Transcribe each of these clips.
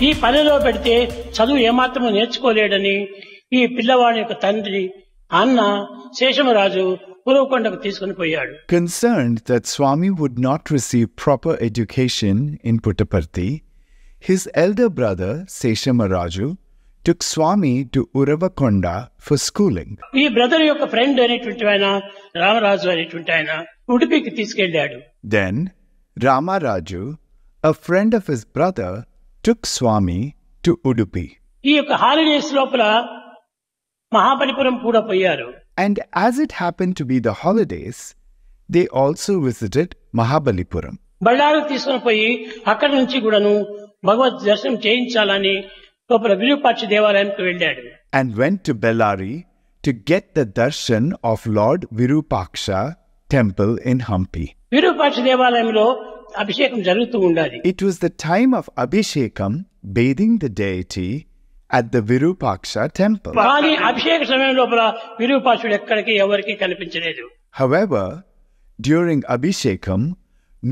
ఈ పనిలో పెడితే చదువు ఏమాత్రమూ నేర్చుకోలేడని ఈ పిల్లవాడి యొక్క తండ్రి అన్న శేషమరాజు ఉరవకొండకు తీసుకుని పోయాడు. Concerned that Swami would not receive proper education in Puttaparthi, his elder brother Seshamaraju took Swami to Uravakonda for schooling. ఈ బ్రదర్ యొక్క ఫ్రెండ్ అనేటువంటి ఆయన రామరాజు అనేటువంటి ఆయన ఉడిపికి తీసుకెళ్లాడు. Then Ramaraju, a friend of his brother, took Swami to Udupi. ఈ యొక్క holidays లోపల మహాబలిపురం కూడా పోయారు. And as it happened to be the holidays, they also visited Mahabalipuram. బళ్ళారు తీసుకుని పోయి అక్కడి నుంచి కూడాను భగవద్ దర్శనం చేయించాలని లోపల విరూపాక్ష దేవాలయానికి వెళ్ళాడు. And went to Bellary to get the darshan of Lord Virupaksha temple in Hampi. Virupaksha దేవాలయంలో అభిషేకం జరుగుతూ ఉండాలి. It was the time of Abhishekam, bathing the deity at the Virupaksha temple. కానీ అభిషేక సమయం లోపల విరూపాక్షుడు ఎక్కడికి ఎవరికి కనిపించలేదు. However, during Abhishekam,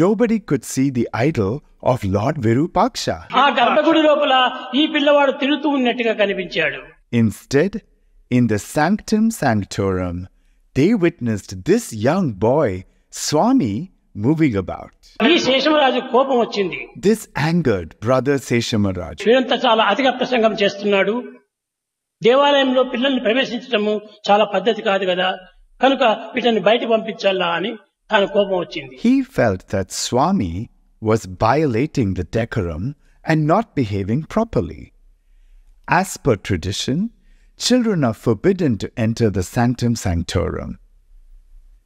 nobody could see the idol of Lord Virupaksha. ఆ గర్భగుడి లోపల ఈ పిల్లవాడు తిరుగుతూ ఉన్నట్టుగా కనిపించాడు. Instead, in the sanctum sanctorum, they witnessed this young boy, Swami, moving about. ఈ శేషమరాజు కోపం వచ్చింది. This angered brother Seshamaraj. వీరంతా చాలా అతిగా ప్రసంగం చేస్తున్నాడు. దేవాలయంలో పిల్లల్ని ప్రవేశించడము చాలా పద్ధతి కాదు కదా, కనుక వీటిని బయట పంపించాలా అని తన కోపం వచ్చింది. He felt that Swami was violating the decorum and not behaving properly. As per tradition, children are forbidden to enter the sanctum sanctorum.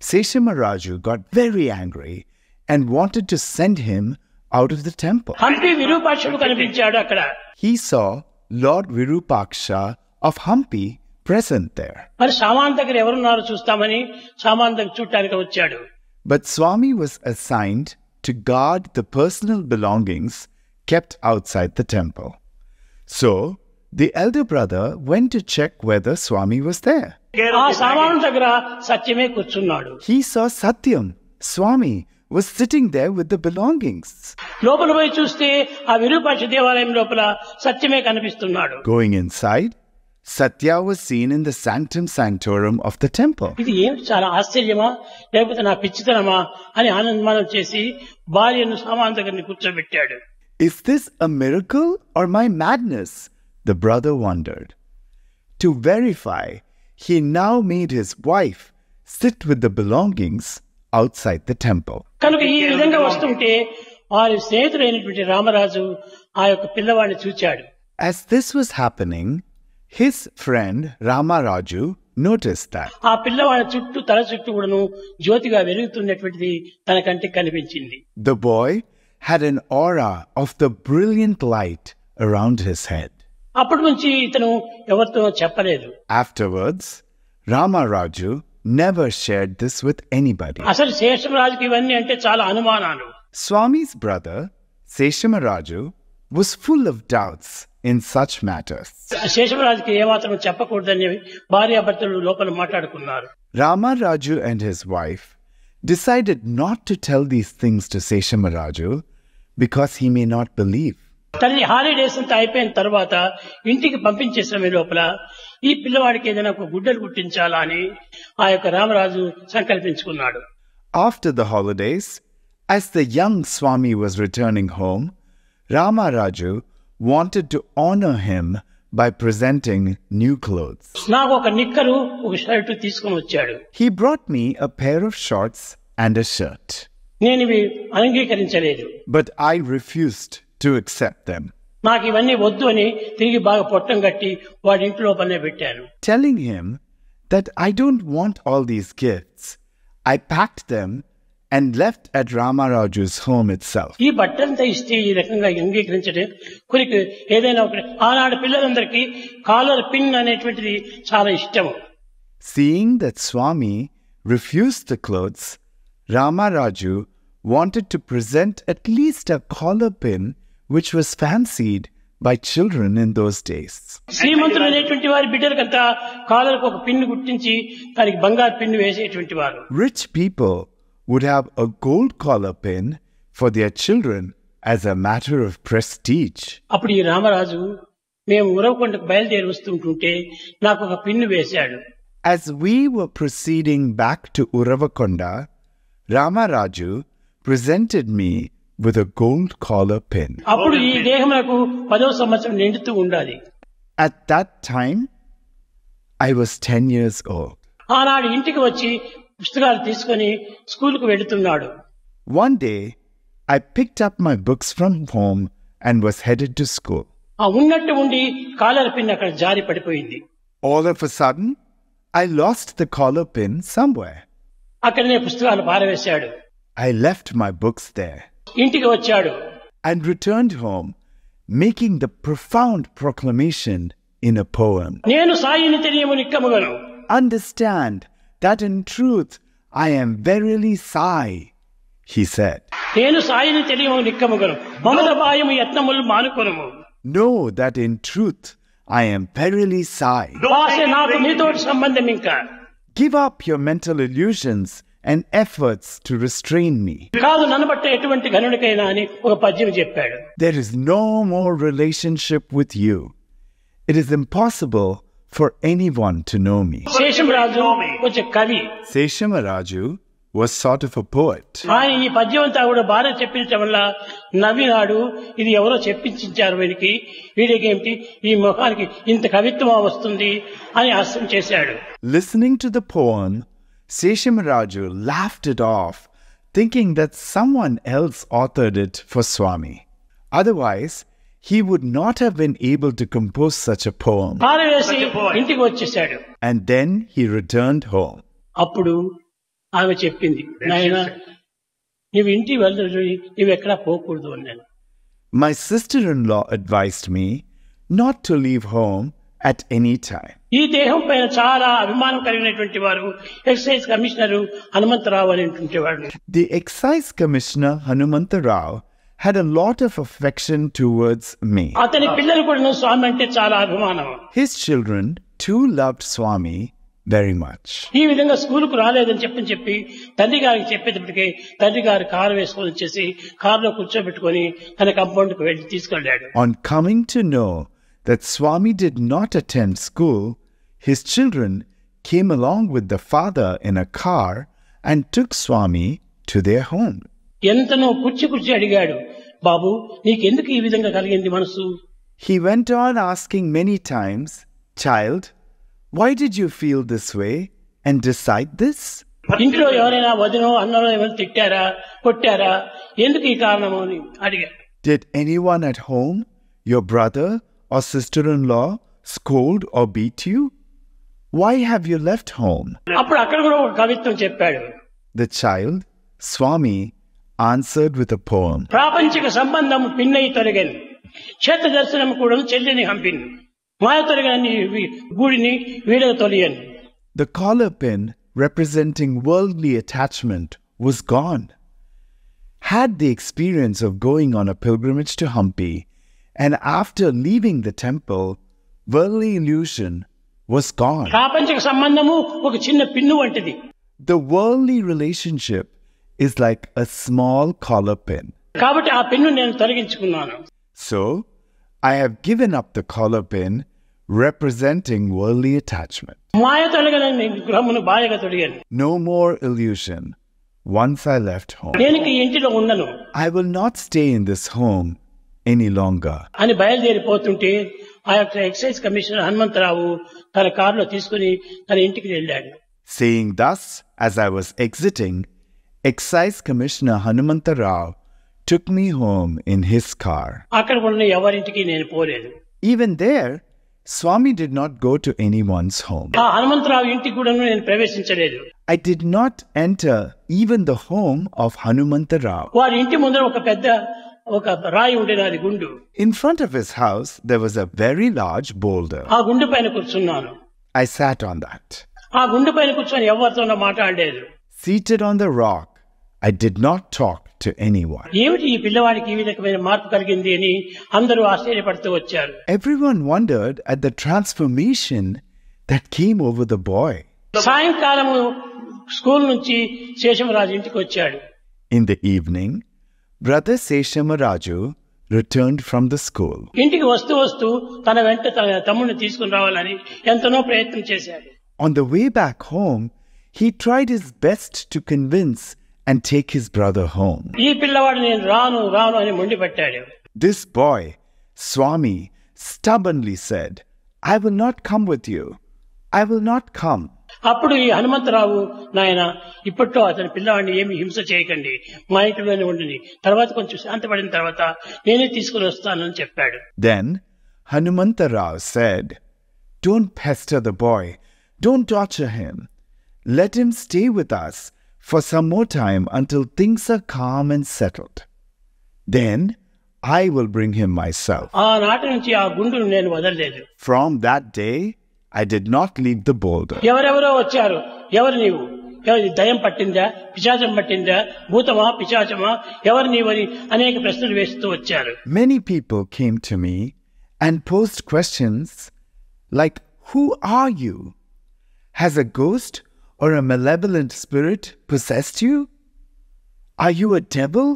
Seshamaraju got very angry and wanted to send him out of the temple. Hampi విరూపాక్షుడు కనిపించాడు అక్కడ. He saw Lord Virupaksha of Hampi present there. మరి సామాన్ దగ్గర ఎవరున్నారో చూస్తామని సామాన్ దగ్గర చూడటానికి వచ్చాడు. But Swami was assigned to guard the personal belongings kept outside the temple. So, the elder brother went to check whether Swami was there. ఆ సామాను దగ్గర సత్యమే కూర్చున్నాడు. He saw Satyam. Swami was sitting there with the belongings. లోపల పోయి చూస్తే ఆ విరూపాక్ష దేవాలయం లోపల సత్యమే కనిపిస్తున్నాడు. Going inside, Satya was seen in the sanctum sanctorum of the temple. ఇది ఏమిటి, చాలా ఆశ్చర్యమా లేకపోతే నా పిచ్చితనమా అని ఆనందమానం చేసి భార్యను సామాన్ దగ్గర కూర్చోబెట్టాడు. Is this a miracle or my madness? The brother wondered. To verify, he now made his wife sit with the belongings outside the temple. కనుక ఈ విధంగా వస్తుంటే వారి స్నేహితుడైనటువంటి రామరాజు ఆ యొక్క పిల్లవాడిని చూచాడు. As this was happening, his friend Ramaraju noticed that. ఆ పిల్లవాడి చుట్టూ తల చుట్టూ కూడాను జ్యోతిగా వెలుగుతున్నటువంటిది తన కంటికి కనిపించింది. The boy had an aura of the brilliant light around his head. అప్పటి నుంచి ఇతను ఎవరితో చెప్పలేదు. Afterwards, Ramaraju never shared this with anybody. అసలు శేషమరాజుకి ఇవన్నీ అంటే చాలా అనుమానాలు. Swami's brother, Seshamaraju, was full of doubts in such matters. శేషమరాజుకి ఏమాత్రం చెప్పకూడదని భార్యాభర్తలు లోపల మాట్లాడుకున్నారు. Ramaraju and his wife decided not to tell these things to Seshamaraju because he may not believe. తల్లి హాలిడేస్ అంతా అయిపోయిన తర్వాత ఇంటికి పంపించే సమయం లోపల ఈ పిల్లవాడికి ఏదైనా ఒక గుడ్డలు కుట్టించాలా అని ఆ యొక్క Ramaraju సంకల్పించుకున్నాడు. After the holidays, as the young Swami was returning home, Ramaraju wanted to honor him by presenting new clothes. నాకు ఒక నిక్కరు ఒక షర్టు తీసుకొని వచ్చాడు. He brought me a pair of shorts and a shirt. నేను ఇవి అంగీకరించలేదు. But I refused to accept them. నాకు ఇవన్నీ వద్దు అని తిరిగి బాగా పొట్టం కట్టి వాడి ఇంటి లోపలనే పెట్టాను. Telling him that I don't want all these gifts, I packed them and left at Ramaraju's home itself. ఈ బట్టంతా ఇస్తే ఈ రకంగా అంగీకరించడం కొరికి ఏదైనా ఒకటి. ఆనాడు పిల్లలందరికీ కాలర్ పిన్ అనేటువంటిది చాలా ఇష్టము. Seeing that Swami refused the clothes, Ramaraju wanted to present at least a collar pin which was fancied by children in those days. శ్రీమంతులు అనేటువంటి వారి బిడ్డలకంతా కాలర్కు ఒక పిన్ను గుర్తించి దానికి బంగారు పిన్ను వేసేటువంటి వారు. Rich people would have a gold collar pin for their children as a matter of prestige. అప్పుడు ఈ రామరాజు మేము ఉరవకొండకు బయలుదేరి వస్తుంటుంటే నాకు ఒక పిన్ను వేశాడు. As we were proceeding back to Uravakonda, Ramaraju presented me with a gold collar pin. అప్పుడు ఈ దేహమునకు 10వ సంవత్సరం నిండుతూ ఉండాలి. At that time, I was 10 years old. ఆనాడు ఇంటికి వచ్చి పుస్తకాలు తీసుకొని స్కూలుకు వెళుతున్నాడు. One day, I picked up my books from home and was headed to school. ఆ ఉన్నట్టు ఉండి కాలర్ పిన్ అక్కడ జారి పడిపోయింది. All of a sudden, I lost the collar pin somewhere. అక్కడనే పుస్తకాలు పారవేశాడు. I left my books there ఇంటికి వచ్చాడు. and returned home, making the profound proclamation in a poem. నేను సాయిని తెలియము నిక్కముగను. Understand that in truth I am verily Sai, he said. నేను సాయిని తెలియము నిక్కముగను. మమత భాయము యత్నములు మానుకొనుము. Know that in truth I am verily Sai. భాష నాకు నీతోటి సంబంధం ఇంకా. Give up your mental illusions and efforts to restrain me. కాదు నన్ను బట్ట ఎటువంటి గనుడికైనా అని ఒక పద్యం చెప్పాడు. There is no more relationship with you. It is impossible for anyone to know me. Seshamaraju కొంచెం కవి. Seshamaraju was sort of a poet. ఆయన ఈ పద్యం అంతా కూడా భార్య చెప్పించడం వల్ల నవ్వినాడు. ఇది ఎవరో చెప్పించారు వీడికి ఏమిటి ఈ ముఖానికి ఇంత కవిత్వం వస్తుంది అని హాస్యం చేశాడు. Listening to the poem, Seshamaraju laughed it off, thinking that someone else authored it for Swami. Otherwise, he would not have been able to compose such a poem. పారవేసి ఇంటికి వచ్చేసాడు. And then he returned home. అప్పుడు ఆమె చెప్పింది, నాయనా నువ్వు ఇంటికి వెళ్ళి నువ్వు ఎక్కడా పోకూడదు అన్నాను. My sister-in-law advised me not to leave home at any time. ఈ దేహం పైన చాలా అభిమానం కలిగినటువంటి వారు ఎక్సైజ్ కమిషనరు హనుమంతరావు అనేటువంటి వాడు. The excise commissioner Hanumanta Rao had a lot of affection towards me. అతని పిల్లలు కూడా స్వామి అంటే చాలా అభిమానం. His children too loved Swami very much. ఈ విధంగా స్కూలుకు రాలేదని చెప్పి తండ్రి గారికి చెప్పేటప్పటికే తండ్రి గారు కారు వేసుకొని వచ్చేసి కారులో కూర్చోబెట్టుకొని తన కంపౌండ్ కు వెళ్ళి తీసుకెళ్ళాడు. On coming to know that Swami did not attend school, his children came along with the father in a car and took Swami to their home. ఎంతనో కుర్చి అడిగాడు, బాబు నీకెందుకు ఈ విధంగా కలిగింది మనసు? He went on asking many times, child, why did you feel this way and decide this? ఇంట్లో ఎవరైనా వదినో అన్నలో ఏమైనా తిట్టారా కొట్టారా ఎందుకు ఈ కారణము అని అడిగాడు. Did anyone at home, your brother or sister-in-law, scold or beat you? Why have you left home? అప్పుడు అక్కడ కూడా ఒక కవిత్వం చెప్పాడు. The child, Swami, answered with a poem. ప్రాపంచిక సంబంధం పిన్నై తొలగని క్షేత్ర దర్శనం కూడా చెల్లిని హంపిని మాయ తొలగని గూడిని వీడక తొలియని. The collar pin representing worldly attachment was gone. Had the experience of going on a pilgrimage to Hampi, and after leaving the temple, worldly illusion was gone. ప్రాపంచిక సంబంధము ఒక చిన్న పిన్ను వంటిది. The worldly relationship is like a small collar pin. కాబట్టి ఆ pin నేను తొలగించుకున్నాను. So, I have given up the collar pin representing worldly attachment. Maya తొలగని గృహమును బాయగా తొడిగాను. No more illusion once I left home. నేను ఈ ఇంటిలో ఉండను I will not stay in this home any longer. అని బయలుదేరిపోతుంటే ఆ యొక్క ఎక్సైజ్ కమిషనర్ హనుమంతరావు తన కారులో తీసుకుని తన ఇంటికి వెళ్ళాడు. Saying thus, as I was exiting, Excise Commissioner Hanumanta Rao took me home in his car. అక్కడ ఉన్న ఎవరింటికి నేను పోలేదు. Even there, Swami did not go to anyone's home. ఆ హనుమంతరావు ఇంటికి కూడా నేను ప్రవేశించలేదు. I did not enter even the home of Hanumanta Rao. వారి ఇంటి ముందర ఒక రాయి ఉండేది, అది గుండు. In front of his house, there was a very large boulder. ఆ గుండు పైన కూర్చున్నాను. I sat on that. ఆ గుండు పైన కూర్చొని ఎవరితోనో మాట్లాడలేదు. Seated on the rock, I did not talk to anyone. ఏమిటి ఈ పిల్లవాడికి ఈ విధమైన మార్పు కలిగింది అని అందరూ ఆశ్చర్యపడుతూ వచ్చారు. Everyone wondered at the transformation that came over the boy. సాయంకాలము స్కూల్ నుంచి శేషమరాజు ఇంటికి వచ్చాడు. In the evening, Brother Seshamaraju returned from the school. ఇంటికి వస్తూ వస్తూ తన వెంట తన తమ్ముడిని తీసుకుని రావాలని ఎంతనో ప్రయత్నం చేశాడు. On the way back home, he tried his best to convince and take his brother home. ఈ పిల్లవాడు నేను రాను రాను అని మొండిపట్టాడు. This boy, Swami, stubbornly said, I will not come with you. I will not come. అప్పుడు ఈ హనుమంతరావు, నాయన ఇప్పట్లో అతని పిల్లవాడిని ఏమి హింస చేయకండి, మా ఇంటిలోనే ఉండండి, తర్వాత కొంచెం శాంతపడిన తర్వాత నేనే తీసుకుని వస్తానని చెప్పాడు. Then Hanumantarao said, Don't pester the boy. Don't torture him. Let him stay with us for some more time until things are calm and settled. Then I will bring him myself. ఆనాటి నుంచి ఆ గుండును నేను వదలలేదు. From that day, I did not leave the boulder. ఎవరెవరో వచ్చారు. ఎవరు నీవు? దయ్యం పట్టిందా, పిశాచం పట్టిందా, భూతమా పిశాచమా, ఎవరు నీవని అనేక ప్రశ్నలు వేస్తూ వచ్చారు. Many people came to me and posed questions like, Who are you? Has a ghost or a malevolent spirit possessed you? Are you a devil?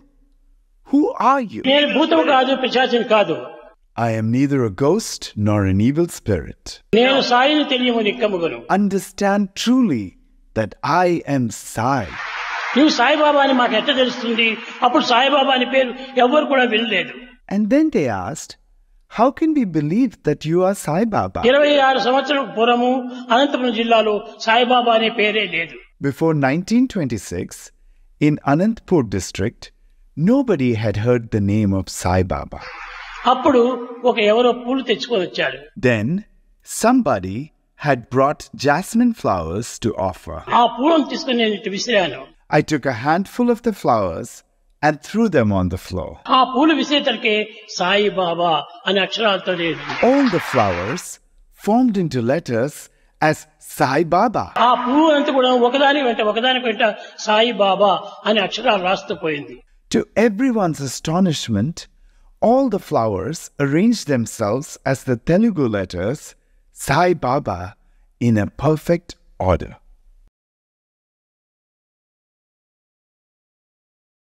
Who are you? నేను భూతం కాదు, పిశాచం కాదు. I am neither a ghost nor an evil spirit. నేను సాయిని తెలియము నిక్కముగను. Understand truly that I am Sai. నువ్వు సాయిబాబా అని మాకు ఎట్లా తెలుస్తుంది? అప్పుడు సాయిబాబా అని పేరు ఎవరు కూడా వినలేదు. And then they asked, How can we believe that you are Sai Baba? 26 సంవత్సరాల పూర్వము అనంతపురం జిల్లాలో సాయిబాబా అనే పేరే లేదు. Before 1926, in Anantapur district, nobody had heard the name of Sai Baba. అప్పుడు ఒక ఎవరో పూలు తెచ్చుకొని వచ్చారు. Then somebody had brought jasmine flowers to offer. ఆ పూలను తీసుకుని నేను ఇటు విసిరాను. I took a handful of the flowers and threw them on the floor. ఆ పూలు విసిరేతలకే సాయిబాబా అనే అక్షరాలతో లేదు. All the flowers formed into letters as Sai Baba. ఆ పువ్వు అంతా కూడా ఒకదాని వెంట సాయిబాబా అనే అక్షరాలు రాస్తూ పోయింది. To everyone's astonishment, all the flowers arranged themselves as the Telugu letters Sai Baba in a perfect order.